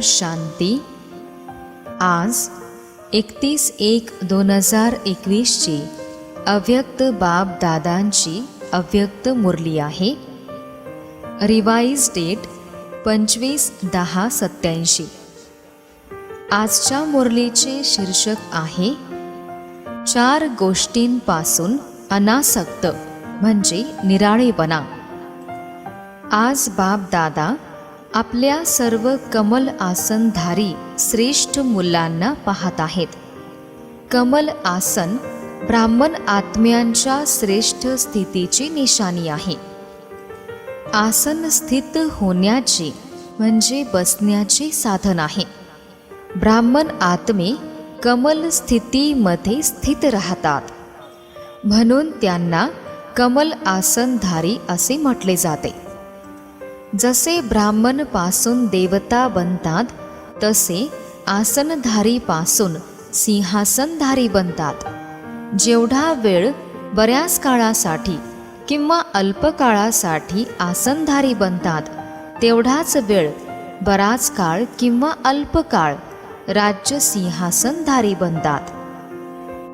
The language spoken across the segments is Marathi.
शांती. आज 31/1/2021 अव्यक्त बाप दादांची अव्यक्त मुरली आहे. Revise date 25/10/87. आजच्या मुरलीचे शीर्षक आहे 4 गोष्टींपासून अनासक्त म्हणजे निराळेपणा. आज बाप दादा आपल्या सर्व कमल आसनधारी श्रेष्ठ मुलांना पाहत आहेत. कमल आसन ब्राह्मण आत्म्यांच्या श्रेष्ठ स्थितीची निशाणी आहे. आसन स्थित होण्याचे म्हणजे बसण्याचे साधन आहे. ब्राह्मण आत्मे कमल स्थितीमध्ये स्थित राहतात, म्हणून त्यांना कमल आसनधारी असे म्हटले जाते. जसे ब्राह्मण पासून देवता बनतात, तसे आसनधारी पासून सिंहासनधारी बनतात. जेवढा वेळ बऱ्याच काळासाठी किंवा अल्प काळासाठी आसनधारी बनतात, तेवढाच वेळ बराच काळ किंवा अल्प काळ राज्य सिंहासनधारी बनतात.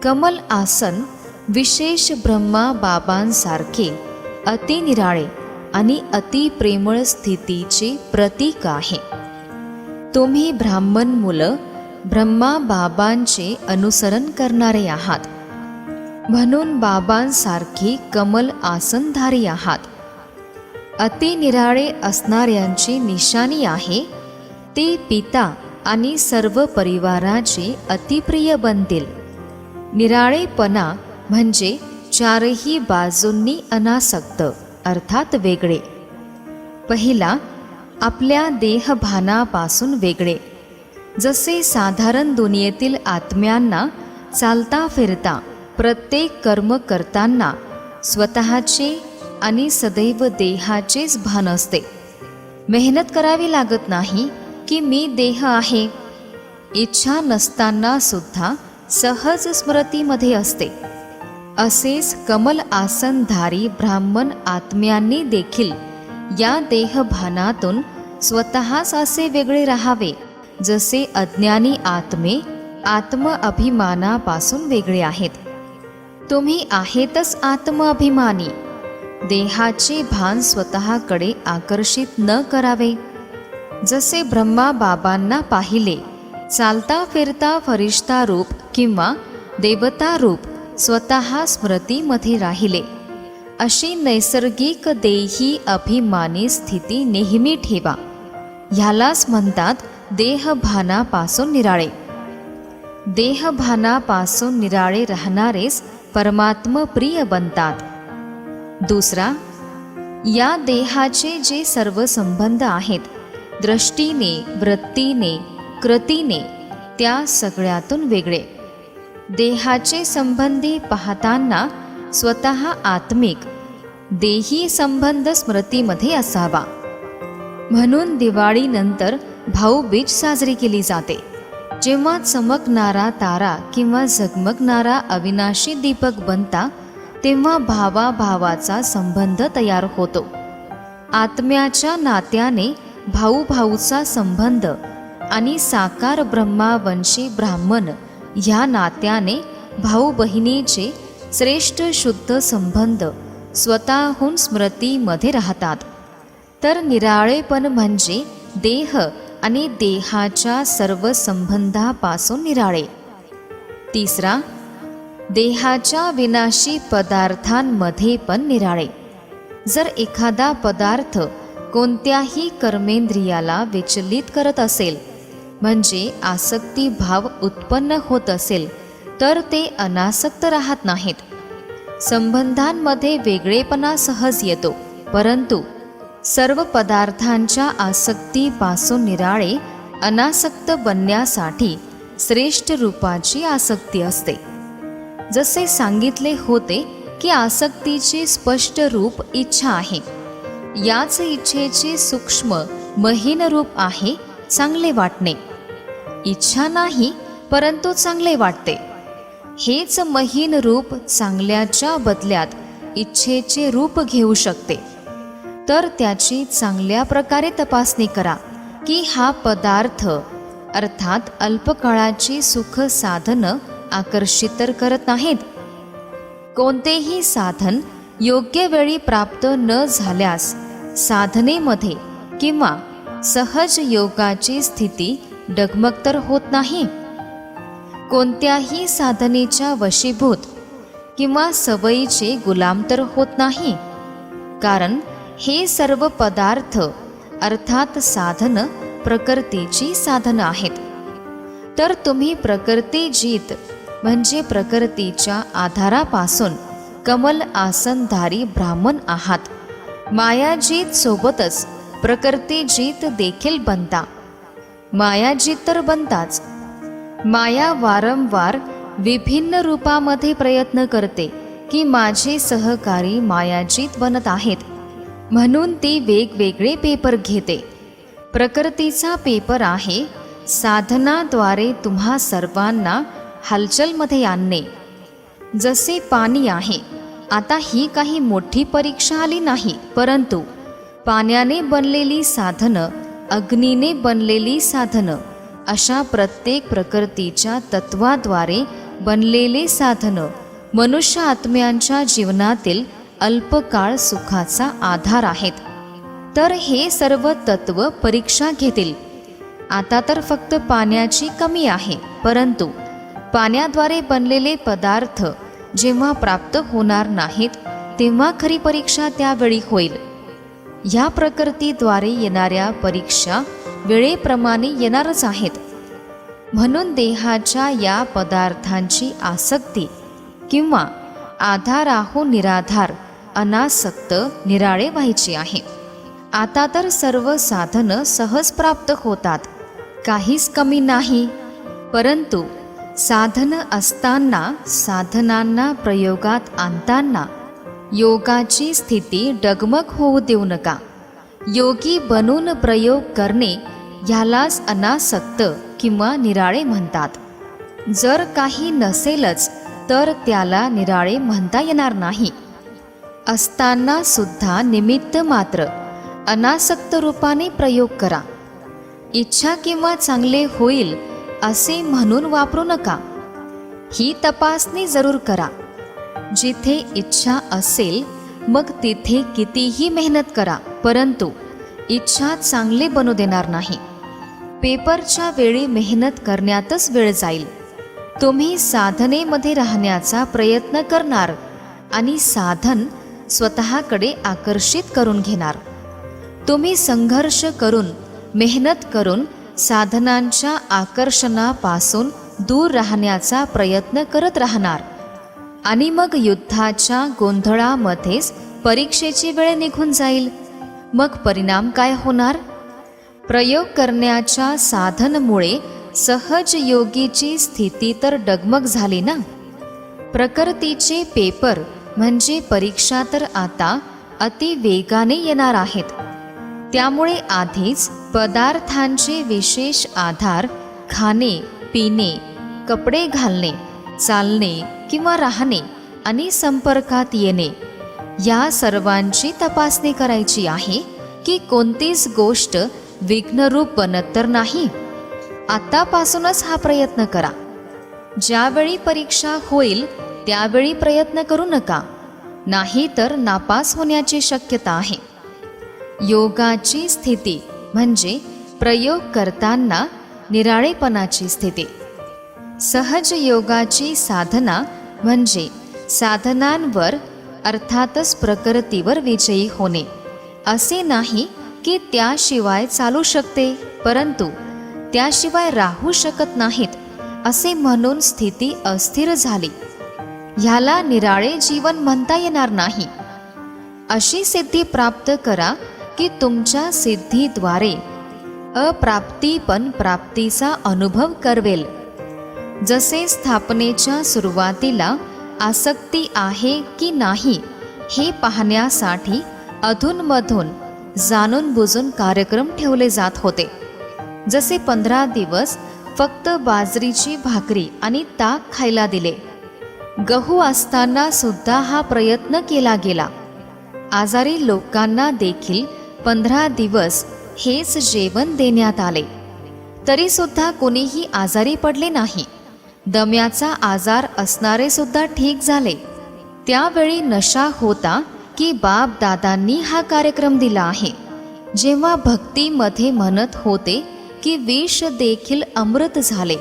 कमल आसन विशेष ब्रह्मा बाबांसारखे अतिनिराळे आणि अति प्रेमळ स्थितीचे प्रतीक आहे. तुम्ही ब्राह्मण मुलं ब्रह्मा बाबांचे अनुसरण करणारे आहात, म्हणून बाबांसारखे कमल आसनधारी आहात. अतिनिराळे असणाऱ्यांची निशाणी आहे, ते पिता आणि सर्व परिवाराचे अतिप्रिय बनतील. निराळेपणा म्हणजे चारही बाजूंनी अनासक्त अर्थात वेगळे. पहिला, आपल्या देहभानापासून वेगळे. जसे साधारण दुनियेतील आत्म्यांना चालता फिरता प्रत्येक कर्म करताना स्वतःचे आणि सदैव देहाचेच भान असते. मेहनत करावी लागत नाही की मी देह आहे. इच्छा नसताना सुद्धा सहज स्मृतीमध्ये असते. असेच कमल आसनधारी ब्राह्मण आत्म्यांनी देखील या देहभानातून स्वतःच असे वेगळे राहावे, जसे अज्ञानी आत्मे आत्मअभिमानापासून वेगळे आहेत. तुम्ही आहेतच आत्मअभिमानी. देहाचे भान स्वतःकडे आकर्षित न करावे. जसे ब्रह्मा बाबांना पाहिले चालता फिरता फरिश्ता रूप किंवा देवता रूप स्वतः स्मृतीमध्ये राहिले, अशी नैसर्गिक देही अभिमानी स्थिती नेहमी ठेवा. ह्यालाच म्हणतात देहभानापासून निराळे. देहभानापासून निराळे राहणारेच परमात्मप्रिय बनतात. दुसरा, या देहाचे जे सर्व संबंध आहेत, दृष्टीने, वृत्तीने, कृतीने, त्या सगळ्यातून वेगळे. देहाचे संबंधी पाहताना स्वतः आत्मिक देही संबंध स्मृतीमध्ये असावा. म्हणून दिवाळीनंतर भाऊबीज साजरी केली जाते. जेव्हा चमकणारा तारा किंवा झगमगणारा अविनाशी दीपक बनता, तेव्हा भावाभावाचा संबंध तयार होतो. आत्म्याच्या नात्याने भाऊ भाऊचा संबंध आणि साकार ब्रह्मावंशी ब्राह्मण ह्या नात्याने भाऊ बहिणीचे श्रेष्ठ शुद्ध संबंध स्वतःहून स्मृतीमध्ये राहतात. तर निराळेपण म्हणजे देह आणि देहाच्या सर्व संबंधापासून निराळे. तिसरा, देहाच्या विनाशी पदार्थांमध्ये पण निराळे. जर एखादा पदार्थ कोणत्याही कर्मेंद्रियाला विचलित करत असेल, म्हणजे आसक्ती भाव उत्पन्न होत असेल, तर ते अनासक्त राहत नाहीत. संबंधांमध्ये वेगळेपणा सहज येतो, परंतु सर्व पदार्थांच्या आसक्तीपासून निराळे अनासक्त बनण्यासाठी श्रेष्ठ रूपाची आसक्ती असते. जसे सांगितले होते की आसक्तीचे स्पष्ट रूप इच्छा आहे. याच इच्छेचे सूक्ष्म महीन रूप आहे चांगले वाटणे. इच्छा नाही, परंतु चांगले वाटते. हेच महीन रूप चांगल्याच्या बदल्यात इच्छेचे रूप घेऊ शकते. तर त्याची चांगल्या प्रकारे तपासणी करा की हा पदार्थ अर्थात अल्पकाळाची सुख साधनं आकर्षित तर करत नाहीत. कोणतेही साधन योग्य वेळी प्राप्त न झाल्यास साधनेमध्ये किंवा सहज योगाची स्थिती डगमग तर होत नाही. कोणत्याही साधनेच्या वशीभूत किंवा सवयीचे गुलाम तर होत नाही. कारण हे सर्व पदार्थ अर्थात साधनं प्रकृतीची साधनं आहेत. तर तुम्ही प्रकृतीजीत म्हणजे प्रकृतीच्या आधारापासून कमल आसनधारी ब्राह्मण आहात. मायाजीत सोबतच प्रकृतीजीत देखील बनता. मायाजीत तर बनताच. माया वारंवार विभिन्न रूपामध्ये प्रयत्न करते की माझे सहकारी मायाजीत बनत आहेत, म्हणून ती वेगवेगळे पेपर घेते. प्रकृतीचा पेपर आहे साधनाद्वारे तुम्हा सर्वांना हालचालमध्ये आणणे. जसे पाणी आहे, आता ही काही मोठी परीक्षा आली नाही, परंतु पाण्याने बनलेली साधनं, अग्नीने बनलेली साधनं, अशा प्रत्येक प्रकृतीच्या तत्वाद्वारे बनलेले साधनं मनुष्य आत्म्यांच्या जीवनातील अल्पकाळ सुखाचा आधार आहेत. तर हे सर्व तत्व परीक्षा घेतील. आता तर फक्त पाण्याची कमी आहे, परंतु पाण्याद्वारे बनलेले पदार्थ जेव्हा प्राप्त होणार नाहीत तेव्हा खरी परीक्षा त्यावेळी होईल. ह्या प्रकृतीद्वारे येणाऱ्या परीक्षा वेळेप्रमाणे येणारच आहेत. म्हणून देहाच्या या पदार्थांची आसक्ती किंवा आधाराहून निराधार अनासक्त निराळे व्हायची आहे. आता तर सर्व साधनं सहज प्राप्त होतात, काहीच कमी नाही. परंतु साधनं असताना साधनांना प्रयोगात आणताना योगाची स्थिती डगमग होऊ देऊ नका. योगी बनून प्रयोग करणे ह्यालाच अनासक्त किंवा निराळे म्हणतात. जर काही नसेलच तर त्याला निराळे म्हणता येणार नाही. असताना सुद्धा निमित्त मात्र अनासक्त रूपाने प्रयोग करा. इच्छा किंवा चांगले होईल असे म्हणून वापरू नका. ही तपासणी जरूर करा. जिथे इच्छा असेल मग तिथे कितीही मेहनत करा, परंतु इच्छा चांगले बनू देणार नाही. पेपरच्या वेळी मेहनत करण्यातच वेळ जाईल. तुम्ही साधनेमध्ये राहण्याचा प्रयत्न करणार आणि साधन स्वतःकडे आकर्षित करून घेणार. तुम्ही संघर्ष करून मेहनत करून साधनांच्या आकर्षणापासून दूर राहण्याचा प्रयत्न करत राहणार आणि मग युद्धाच्या गोंधळामध्येच परीक्षेची वेळ निघून जाईल. मग परिणाम काय होणार? प्रयोग करण्याच्या साधनमुळे सहज योगीची स्थिती तर डगमग झाली ना. प्रकृतीचे पेपर म्हणजे परीक्षा तर आता अति वेगाने येणार आहेत. त्यामुळे आधीच पदार्थांचे विशेष आधार खाणे, पिणे, कपडे घालणे, चालणे किंवा राहणे आणि संपर्कात येणे या सर्वांची तपासणी करायची आहे की कोणतीच गोष्ट विघ्नरूप बनत तर नाही. आतापासूनच हा प्रयत्न करा. ज्यावेळी परीक्षा होईल त्यावेळी प्रयत्न करू नका, नाही तर नापास होण्याची शक्यता आहे. योगाची स्थिती म्हणजे प्रयोग करताना निराळेपणाची स्थिती. सहज योगाची साधना म्हणजे साधनांवर अर्थातच प्रकृतीवर विजयी होणे. असे नाही की त्याशिवाय चालू शकते परंतु त्याशिवाय राहू शकत नाहीत असे म्हणून स्थिती अस्थिर झाली. ह्याला निराळे जीवन म्हणता येणार नाही. अशी सिद्धी प्राप्त करा की तुमच्या सिद्धीद्वारे अप्राप्ती पण प्राप्तीचा अनुभव करवेल. जसे स्थापनेच्या सुरुवातीला आसक्ती आहे की नाही हे पाहण्यासाठी अधूनमधून जाणून बुजून कार्यक्रम ठेवले जात होते. जसे 15 दिवस फक्त बाजरीची भाकरी आणि ताक खायला दिले. गहू असताना सुद्धा हा प्रयत्न केला गेला. आजारी लोकांना देखील 15 दिवस हेच जेवण देण्यात आले. तरी सुद्धा कोणीही आजारी पडले नाही. दम्याचा आजार असणारे सुद्धा ठीक झाले. त्यावेळी नशा होता की बाप दादांनी हा कार्यक्रम दिला आहे. जेव्हा भक्तीमध्ये म्हणत होते की विष देखील अमृत झाले,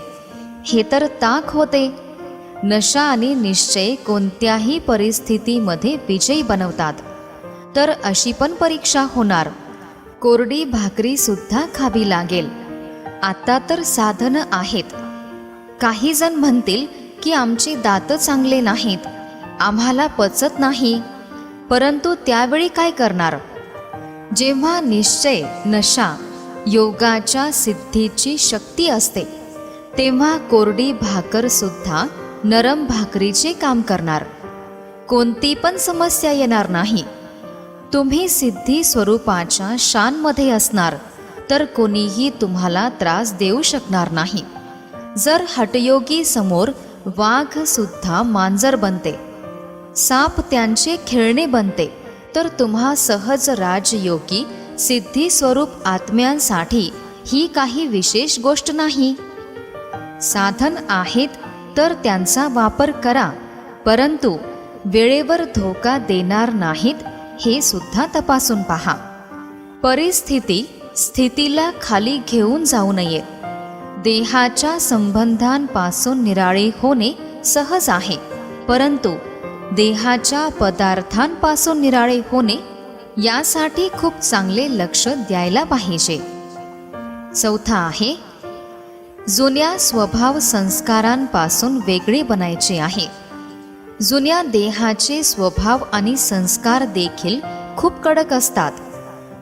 हे तर ताक होते. नशा आणि निश्चय कोणत्याही परिस्थितीमध्ये विजयी बनवतात. तर अशी पण परीक्षा होणार. कोरडी भाकरी सुद्धा खावी लागेल. आता तर साधनं आहेत. काही जण म्हणतील की आमचे दात चांगले नाहीत, आम्हाला पचत नाही. परंतु त्यावेळी काय करणार? जेव्हा निश्चय, नशा, योगाच्या सिद्धीची शक्ती असते, तेव्हा कोरडी भाकर सुद्धा नरम भाकरीचे काम करणार. कोणती पण समस्या येणार नाही. तुम्ही सिद्धी स्वरूपाच्या शानमध्ये असणार तर कोणीही तुम्हाला त्रास देऊ शकणार नाही. जर हटयोगी समोर वाघ सुद्धा मांजर बनते, साप त्यांचे खेळणे बनते, तर तुम्हा सहज राजयोगी सिद्धी स्वरूप आत्म्यांसाठी ही काही विशेष गोष्ट नाही. साधन आहेत तर त्यांचा वापर करा, परंतु वेळेवर धोका देणार नाहीत हे सुद्धा तपासून पहा. परिस्थिती स्थितीला खाली घेऊन जाऊ नये. देहाच्या संबंधांपासून निराळे होणे सहज आहे, परंतु देहाच्या पदार्थांपासून निराळे होणे यासाठी खूप चांगले लक्ष द्यायला पाहिजे. चौथा आहे, जुन्या स्वभाव संस्कारांपासून वेगळे बनायचे आहे. जुन्या देहाचे स्वभाव आणि संस्कार देखील खूप कडक असतात.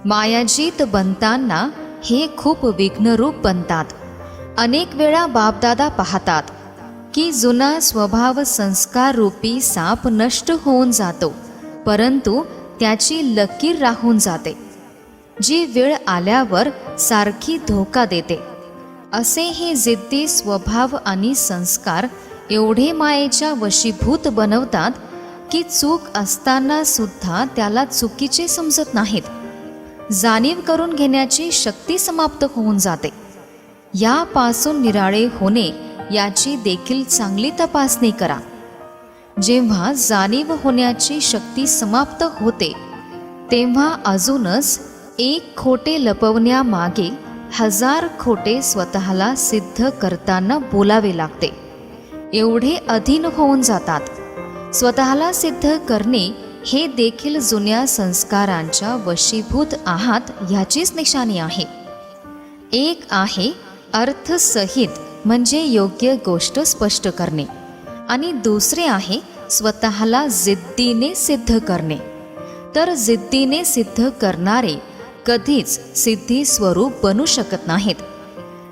मायाजीत बनताना हे खूप विघ्नरूप बनतात. अनेक वेळा बापदादा पाहतात की जुना स्वभाव संस्कार रूपी साप नष्ट होऊन जातो, परंतु त्याची लकीर राहून जाते, जी वेळ आल्यावर सारखी धोका देते. असे हे जिद्दी स्वभाव आणि संस्कार एवढे मायेच्या वशीभूत बनवतात की चूक असताना सुद्धा त्याला चुकीचे समजत नाहीत. जाणीव करून घेण्याची शक्ती समाप्त होऊन जाते. यापासून निराळे होणे याची देखील चांगली तपासणी करा. जेव्हा जाणीव होण्याची शक्ती समाप्त होते, तेव्हा अजूनच एक खोटे लपवण्यामागे 1000 खोटे स्वतःला सिद्ध करताना बोलावे लागते. एवढे अधीन होऊन जातात. स्वतःला सिद्ध करणे हे देखील जुन्या संस्कारांच्या वशीभूत आहात ह्याचीच निशाणी आहे. एक आहे अर्थसहित, म्हणजे योग्य गोष्ट स्पष्ट करणे, आणि दुसरे आहे स्वतःला जिद्दीने सिद्ध करणे. तर जिद्दीने सिद्ध करणारे कधीच सिद्धी स्वरूप बनू शकत नाहीत.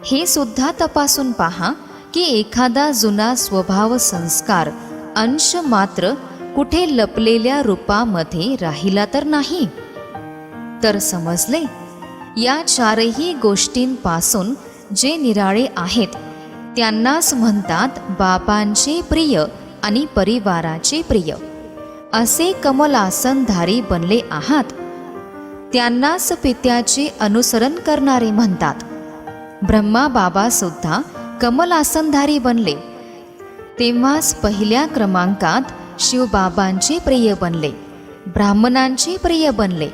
हे सुद्धा तपासून पहा की एखादा जुना स्वभाव संस्कार अंश मात्र कुठे लपलेल्या रूपामध्ये राहिला तर नाही. तर समजले? या चारही गोष्टींपासून जे निराळे आहेत त्यांनाच म्हणतात बाबांचे प्रिय आणि परिवाराचे प्रिय. असे कमलासनधारी बनले आहात, त्यांनाच पित्याचे अनुसरण करणारे म्हणतात. ब्रह्मा बाबा सुद्धा कमलासनधारी बनले, तेव्हाच पहिल्या क्रमांकात शिवबाबांचे प्रिय बनले, ब्राह्मणांचे प्रिय बनले.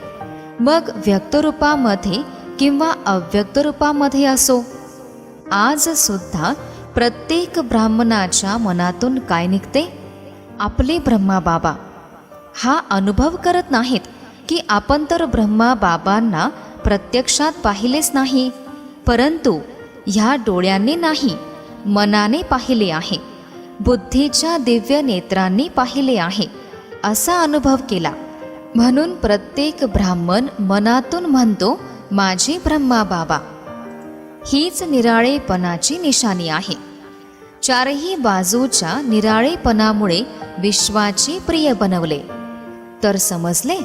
मग व्यक्तरूपामध्ये किंवा अव्यक्तरूपामध्ये असो, आज सुद्धा प्रत्येक ब्राह्मणाच्या मनातून काय निघते? आपले ब्रह्मा बाबा. हा अनुभव करत नाहीत की आपण तर ब्रह्मा बाबांना प्रत्यक्षात पाहिलेच नाही, परंतु ह्या डोळ्यांनी नाही, मनाने पाहिले आहे, बुद्धीच्या दिव्य नेत्रांनी पाहिले आहे, असा अनुभव केला. म्हणून प्रत्येक ब्राह्मण मनातून म्हणतो माझे ब्रह्मा बाबा. हीच निराळेपणाची निशाणी आहे. चारही बाजूच्या निराळेपणामुळे विश्वाचे प्रिय बनवले. तर समजले?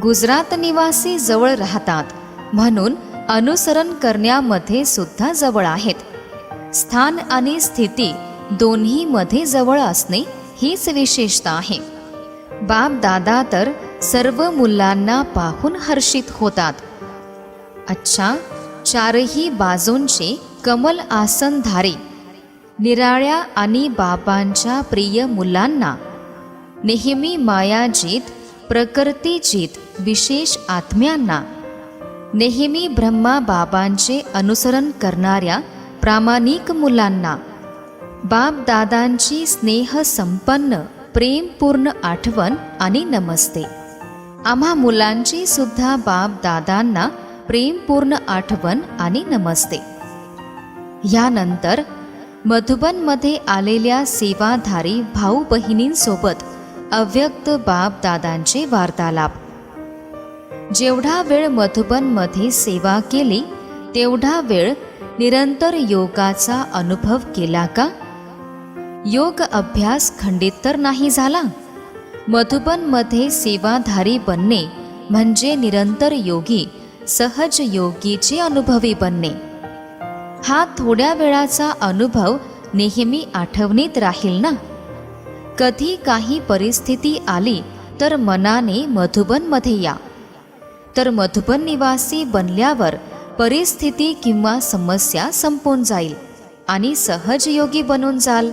गुजरात निवासी जवळ राहतात, म्हणून अनुसरण करण्यामध्ये सुद्धा जवळ आहेत. स्थान आणि स्थिती दोन्हीमध्ये जवळ असणे हीच विशेषता आहे. बाप दादा तर सर्व मुलांना पाहून हर्षित होतात. अच्छा, चारही बाजूंचे कमल आसन धारे, निराळ्या आणि बाबांच्या प्रिय मुलांना नेहमी मायाजीत प्रकृतीजीत विशेष आत्म्यांना, नेहमी ब्रह्मा बाबांचे अनुसरण करणाऱ्या प्रामाणिक मुलांना बापदादांची स्नेह संपन्न प्रेमपूर्ण आठवण आणि नमस्ते. आम्हा मुलांची सुद्धा बापदादांना प्रेमपूर्ण आठवण आणि नमस्ते. यानंतर मधुबनमध्ये आलेल्या सेवाधारी भाऊ बहिणींसोबत अव्यक्त बापदादांचे वार्तालाप. जेवढा वेळ मधुबनमध्ये सेवा केली तेवढा वेळ निरंतर योगाचा अनुभव केला का? योग अभ्यास खंडित तर नाही झाला? मधुबनमध्ये सेवाधारी बनणे म्हणजे निरंतर योगी, सहज योगीचे अनुभवी बनणे. हा थोड्या वेळाचा अनुभव नेहमी आठवणीत राहील ना. कधी काही परिस्थिती आली तर मनाने मधुबनमध्ये या. तर मधुबन निवासी बनल्यावर परिस्थिती किंवा समस्या संपून जाईल आणि सहज योगी बनून जाल.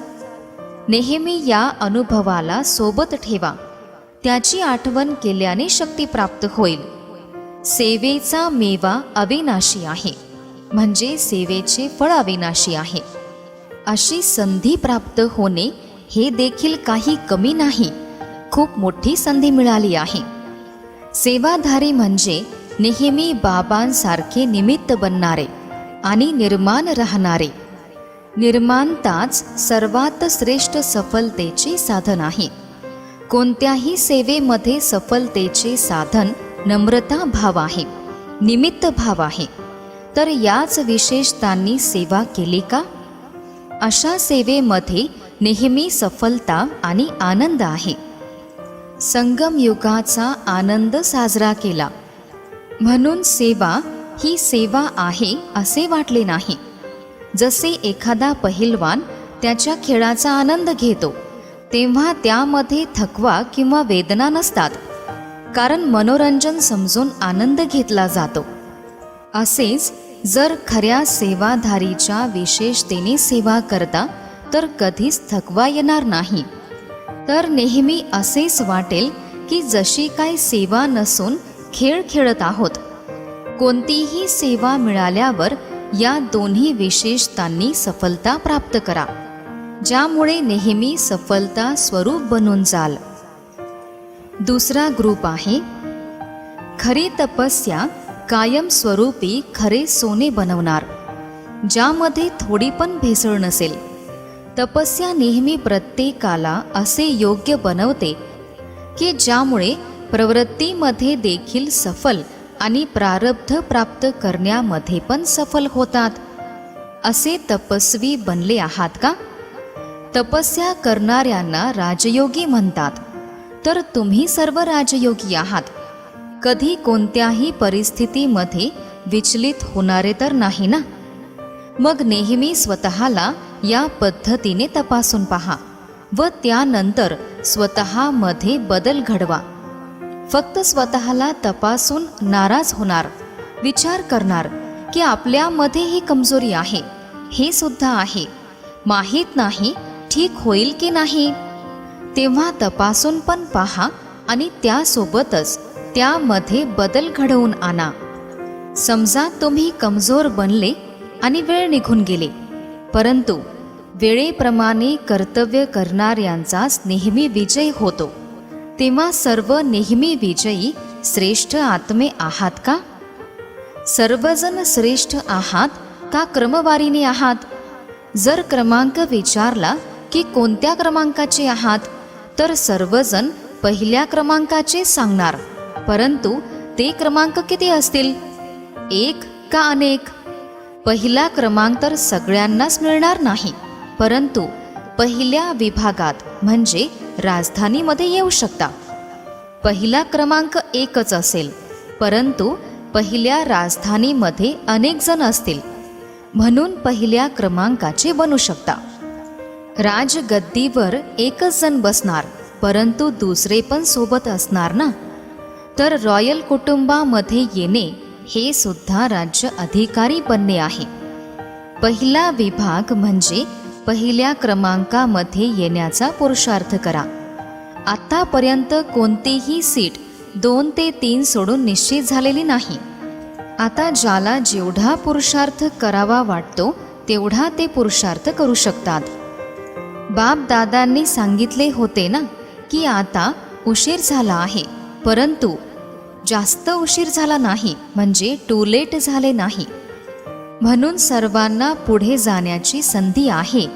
नेहमी या अनुभवाला सोबत ठेवा. त्याची आठवण केल्याने शक्ती प्राप्त होईल. सेवेचा मेवा अविनाशी आहे, म्हणजे सेवेचे फळ अविनाशी आहे. अशी संधी प्राप्त होणे हे देखील काही कमी नाही, खूप मोठी संधी मिळाली आहे. सेवाधारी म्हणजे नेहमी बाबांसारखे निमित्त बनणारे आणि निर्माण राहणारे. निर्माणताच सर्वात श्रेष्ठ सफलतेचे साधन आहे. कोणत्याही सेवेमध्ये सफलतेचे साधन नम्रता भाव आहे, निमित्त भाव आहे. तर याच विशेषतांनी सेवा केली का? अशा सेवेमध्ये नेहमी सफलता आणि आनंद आहे. संगम युगाचा आनंद साजरा केला म्हणून सेवा ही सेवा आहे असे वाटले नाही. जसे एखादा पहिलवान त्याच्या खेळाचा आनंद घेतो तेव्हा त्यामध्ये थकवा किंवा वेदना नसतात, कारण मनोरंजन समजून आनंद घेतला जातो. असेच जर खऱ्या सेवाधारीच्या विशेषतेने सेवा करता तर कधीच थकवा येणार नाही. तर नेहमी असेच वाटेल की जशी काही सेवा नसून खेळ खेळत आहोत. कोणतीही सेवा मिळाल्यावर या दोन्ही विशेषतांनी सफलता प्राप्त करा, ज्यामुळे नेहमी सफलता स्वरूप बनून जाल. दुसरा ग्रुप आहे खरी तपस्या कायम स्वरूपी खरे सोने बनवणार, ज्यामध्ये थोडी पण भेसळ नसेल. तपस्या नेहमी प्रत्येकाला असे योग्य बनवते की ज्यामुळे प्रवृत्तीमध्ये देखील सफल आणि प्रारब्ध प्राप्त करण्यामध्ये पण सफल होतात. असे तपस्वी बनले आहात का? तपस्या करणाऱ्यांना राजयोगी म्हणतात. तर तुम्ही सर्व राजयोगी आहात. कधी कोणत्याही परिस्थितीमध्ये विचलित होणारे तर नाही ना. मग नेहमी स्वतःला या पद्धतीने तपासून पहा व त्यानंतर स्वतःमध्ये बदल घडवा. फक्त स्वतःला तपासून नाराज होणार, विचार करणार की आपल्यामध्ये ही कमजोरी आहे, हे सुद्धा आहे, माहीत नाही ठीक होईल की नाही. तेव्हा तपासून पण पहा आणि त्यासोबतच त्यामध्ये बदल घडवून आणा. समजा तुम्ही कमजोर बनले आणि वेळ निघून गेली, परंतु वेळेप्रमाणे कर्तव्य करणाऱ्यांचाच नेहमी विजय होतो. तेव्हा सर्व नेहमी विजयी श्रेष्ठ आत्मे आहात का? सर्वजण श्रेष्ठ आहात का क्रमवारीने आहात? जर क्रमांक विचारला की कोणत्या क्रमांकाचे आहात, तर सर्वजण पहिल्या क्रमांकाचे सांगणार. परंतु ते क्रमांक किती असतील? एक का अनेक? पहिला क्रमांक तर सगळ्यांनाच मिळणार नाही, परंतु पहिल्या विभागात म्हणजे राजधानीमध्ये येऊ शकता. पहिला क्रमांक एकच असेल, परंतु पहिल्या राजधानीमध्ये अनेक जण असतील, म्हणून पहिल्या क्रमांकाचे बनू शकता. राजगद्दीवर एकच जण बसणार, परंतु दुसरे पण सोबत असणार ना. तर रॉयल कुटुंबामध्ये येणे हे सुद्धा राज्य अधिकारी बनणे आहे. पहिला विभाग म्हणजे पहिल्या क्रमांकामध्ये येण्याचा पुरुषार्थ करा. आतापर्यंत कोणतीही सीट 2 ते 3 सोडून निश्चित झालेली नाही. आता ज्याला जेवढा पुरुषार्थ करावा वाटतो तेवढा ते पुरुषार्थ करू शकतात. बाप दादांनी सांगितले होते ना की आता उशीर झाला आहे, परंतु जास्त उशीर झाला नाही, म्हणजे टू लेट झाले नाही. म्हणून सर्वांना पुढे जाण्याची संधी आहे.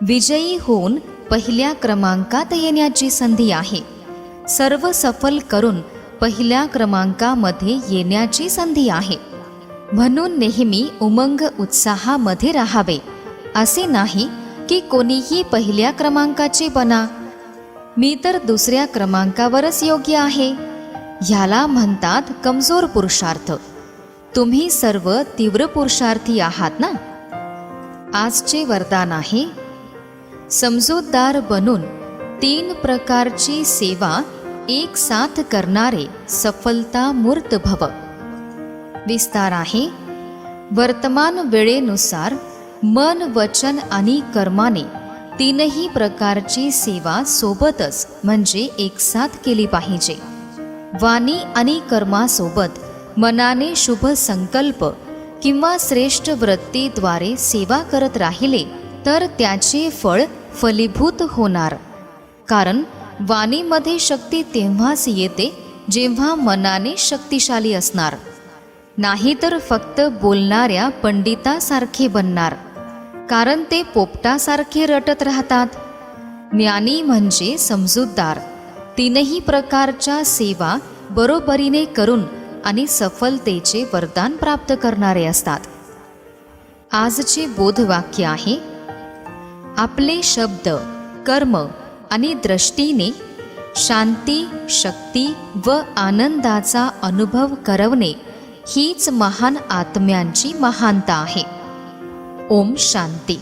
विजयी होऊन पहिल्या क्रमांकात येण्याची संधी आहे. सर्व सफल करून पहिल्या क्रमांकामध्ये येण्याची संधी आहे. म्हणून नेहमी उमंग उत्साहामध्ये राहावे. असे नाही की कोणीही पहिल्या क्रमांकाचे बना, मी तर दुसऱ्या क्रमांकावरच योग्य आहे. ह्याला म्हणतात कमजोर पुरुषार्थ. तुम्ही सर्व तीव्र पुरुषार्थी आहात ना. आजचे वरदान आहे, समजूतदार बनून 3 प्रकारची सेवा एक साथ करणारे सफलता मूर्त भव. विस्तार आहे, वर्तमान वेळेनुसार मन, वचन आणि कर्माने 3ही प्रकारची सेवा सोबतच म्हणजे एकसाथ केली पाहिजे. वाणी आणि कर्मासोबत मनाने शुभ संकल्प किंवा श्रेष्ठ वृत्तीद्वारे सेवा करत राहिले तर त्याचे फळ फलीभूत होणार. कारण वाणीमध्ये शक्ती तेव्हाच येते जेव्हा मनाने शक्तिशाली असणार, नाहीतर फक्त बोलणाऱ्या पंडितासारखे बनणार, कारण ते पोपटासारखे रटत राहतात. ज्ञानी म्हणजे समजूतदार, 3ही प्रकारच्या सेवा बरोबरीने करून आणि सफलतेचे वरदान प्राप्त करणारे असतात. आजचे बोधवाक्य आहे, आपले शब्द, कर्म आणि दृष्टीने शांती, शक्ती व आनंदाचा अनुभव करवणे हीच महान आत्म्यांची महानता आहे. ओम शांती.